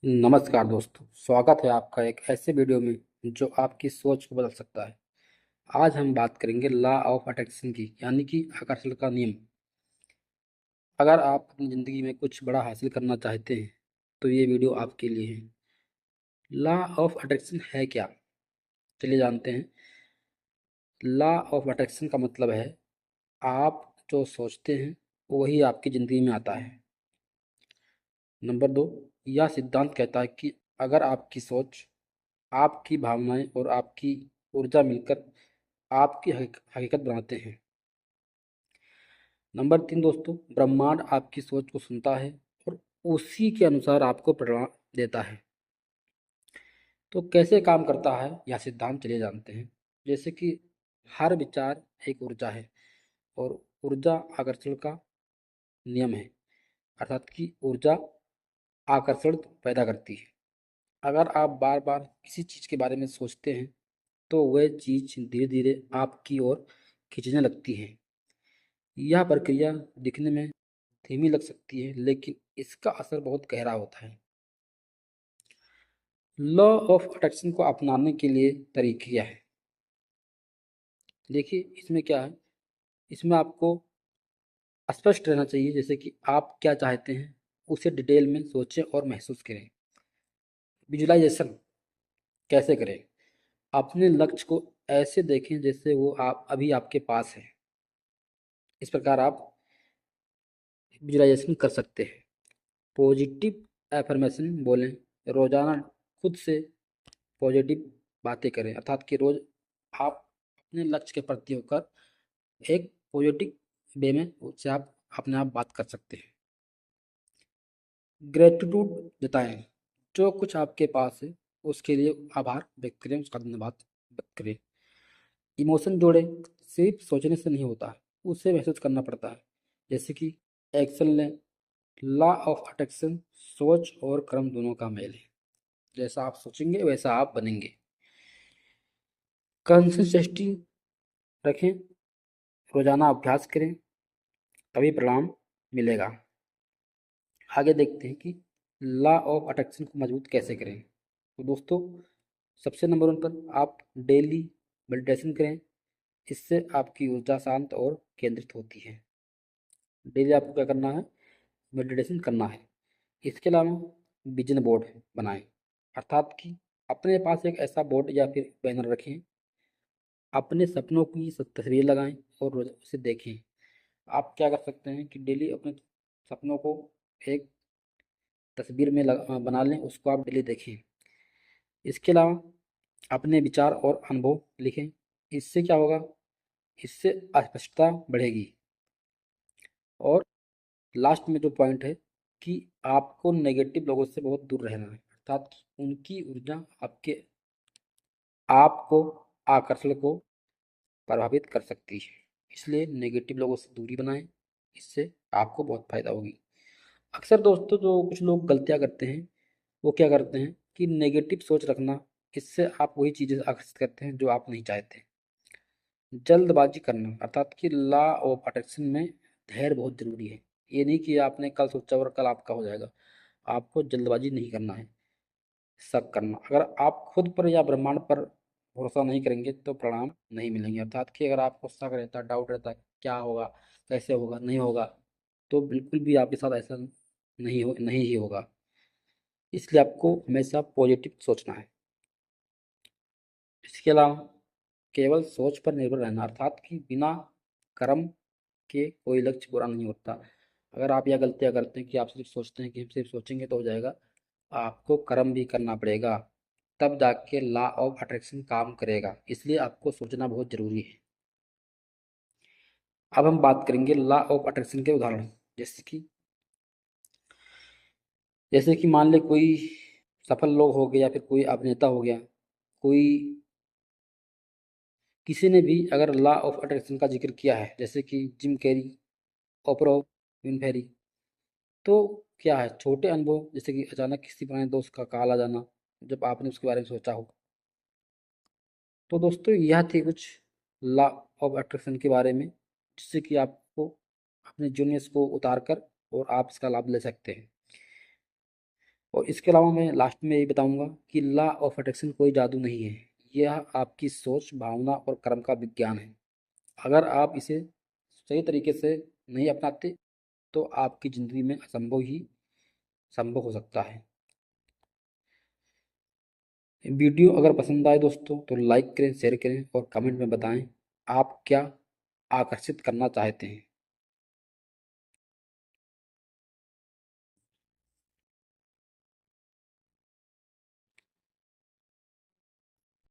नमस्कार दोस्तों, स्वागत है आपका एक ऐसे वीडियो में जो आपकी सोच को बदल सकता है। आज हम बात करेंगे लॉ ऑफ अट्रैक्शन की, यानी कि आकर्षण का नियम। अगर आप अपनी ज़िंदगी में कुछ बड़ा हासिल करना चाहते हैं तो ये वीडियो आपके लिए है। लॉ ऑफ अट्रैक्शन है क्या? चलिए जानते हैं। लॉ ऑफ अट्रैक्शन का मतलब है आप जो सोचते हैं वही आपकी ज़िंदगी में आता है। नंबर दो, यह सिद्धांत कहता है कि अगर आपकी सोच, आपकी भावनाएं और आपकी ऊर्जा मिलकर आपकी हकीकत बनाते हैं। नंबर तीन दोस्तों, ब्रह्मांड आपकी सोच को सुनता है और उसी के अनुसार आपको परिणाम देता है। तो कैसे काम करता है यह सिद्धांत, चलिए जानते हैं। जैसे कि हर विचार एक ऊर्जा है और ऊर्जा आकर्षण का नियम है, अर्थात कि ऊर्जा आकर्षण पैदा करती है। अगर आप बार बार किसी चीज़ के बारे में सोचते हैं तो वह चीज़ धीरे धीरे आपकी ओर खींचने लगती है। यह प्रक्रिया दिखने में धीमी लग सकती है, लेकिन इसका असर बहुत गहरा होता है। लॉ ऑफ अट्रैक्शन को अपनाने के लिए तरीके क्या है? देखिए, इसमें क्या है, इसमें आपको स्पष्ट रहना चाहिए। जैसे कि आप क्या चाहते हैं उसे डिटेल में सोचें और महसूस करें। विजुअलाइजेशन कैसे करें? अपने लक्ष्य को ऐसे देखें जैसे वो आप अभी आपके पास है। इस प्रकार आप विजुअलाइजेशन कर सकते हैं। पॉजिटिव एफर्मेशन बोलें, रोजाना खुद से पॉजिटिव बातें करें, अर्थात कि रोज आप अपने लक्ष्य के प्रति होकर एक पॉजिटिव वे में उससे आप अपने आप बात कर सकते हैं। ग्रेटिट्यूड जताएं, जो कुछ आपके पास है उसके लिए आभार व्यक्त करें, उसका धन्यवाद व्यक्त करें। इमोशन जोड़ें, सिर्फ सोचने से नहीं होता, उसे महसूस करना पड़ता है। जैसे कि एक्शन लें। लॉ ऑफ अट्रैक्शन सोच और कर्म दोनों का मेल है। जैसा आप सोचेंगे वैसा आप बनेंगे। कंसिस्टेंसी रखें, रोजाना अभ्यास करें, तभी परिणाम मिलेगा। आगे देखते हैं कि लॉ ऑफ अट्रैक्शन को मजबूत कैसे करें। तो दोस्तों, सबसे नंबर वन पर आप डेली मेडिटेशन करें। इससे आपकी ऊर्जा शांत और केंद्रित होती है। डेली आपको क्या करना है? मेडिटेशन करना है। इसके अलावा विजन बोर्ड बनाएं, अर्थात कि अपने पास एक ऐसा बोर्ड या फिर बैनर रखें। अपने सपनों की तस्वीर लगाएं और रोज उसे देखें। आप क्या कर सकते हैं कि डेली अपने सपनों को एक तस्वीर में बना लें, उसको आप डेली देखें। इसके अलावा अपने विचार और अनुभव लिखें। इससे क्या होगा? इससे स्पष्टता बढ़ेगी। और लास्ट में जो पॉइंट है कि आपको नेगेटिव लोगों से बहुत दूर रहना है, अर्थात कि उनकी ऊर्जा आपके आपको आकर्षण को प्रभावित कर सकती है। इसलिए नेगेटिव लोगों से दूरी बनाएं, इससे आपको बहुत फायदा होगी। अक्सर दोस्तों, जो कुछ लोग गलतियां करते हैं वो क्या करते हैं कि नेगेटिव सोच रखना, इससे आप वही चीज़ें आकर्षित करते हैं जो आप नहीं चाहते। जल्दबाजी करना, अर्थात कि लॉ ऑफ अट्रैक्शन में धैर्य बहुत जरूरी है। ये नहीं कि आपने कल सोचा और कल आपका हो जाएगा। आपको जल्दबाजी नहीं करना है। शक करना, अगर आप खुद पर या ब्रह्मांड पर भरोसा नहीं करेंगे तो परिणाम नहीं मिलेंगे। अर्थात कि अगर आपको शक रहता है, डाउट रहता है, क्या होगा, कैसे होगा, नहीं होगा, तो बिल्कुल भी आपके साथ ऐसा नहीं ही होगा। इसलिए आपको हमेशा पॉजिटिव सोचना है। इसके अलावा केवल सोच पर निर्भर रहना, अर्थात कि बिना कर्म के कोई लक्ष्य पूरा नहीं होता। अगर आप यह गलतियां करते हैं कि आप सिर्फ सोचते हैं कि हम सिर्फ सोचेंगे तो हो जाएगा, आपको कर्म भी करना पड़ेगा, तब जाके लॉ ऑफ अट्रैक्शन काम करेगा। इसलिए आपको सोचना बहुत जरूरी है। अब हम बात करेंगे लॉ ऑफ अट्रैक्शन के उदाहरण। जैसे कि जैसे कि मान ले कोई सफल लोग हो गया या फिर कोई अभिनेता हो गया, कोई किसी ने भी अगर लॉ ऑफ अट्रैक्शन का जिक्र किया है, जैसे कि जिम कैरी, ओप्रा विनफ्री, तो क्या है, छोटे अनुभव जैसे कि अचानक किसी पुराने दोस्त का कॉल आ जाना जब आपने उसके बारे में सोचा हो। तो दोस्तों, यह थी कुछ लॉ ऑफ अट्रैक्शन के बारे में, जिससे कि आपको अपने जीवन में इसको उतार कर और आप इसका लाभ ले सकते हैं। और इसके अलावा मैं लास्ट में ये बताऊंगा कि लॉ ऑफ अट्रैक्शन कोई जादू नहीं है, यह आपकी सोच, भावना और कर्म का विज्ञान है। अगर आप इसे सही तरीके से नहीं अपनाते तो आपकी ज़िंदगी में असंभव ही संभव हो सकता है। वीडियो अगर पसंद आए दोस्तों तो लाइक करें, शेयर करें और कमेंट में बताएं आप क्या आकर्षित करना चाहते हैं।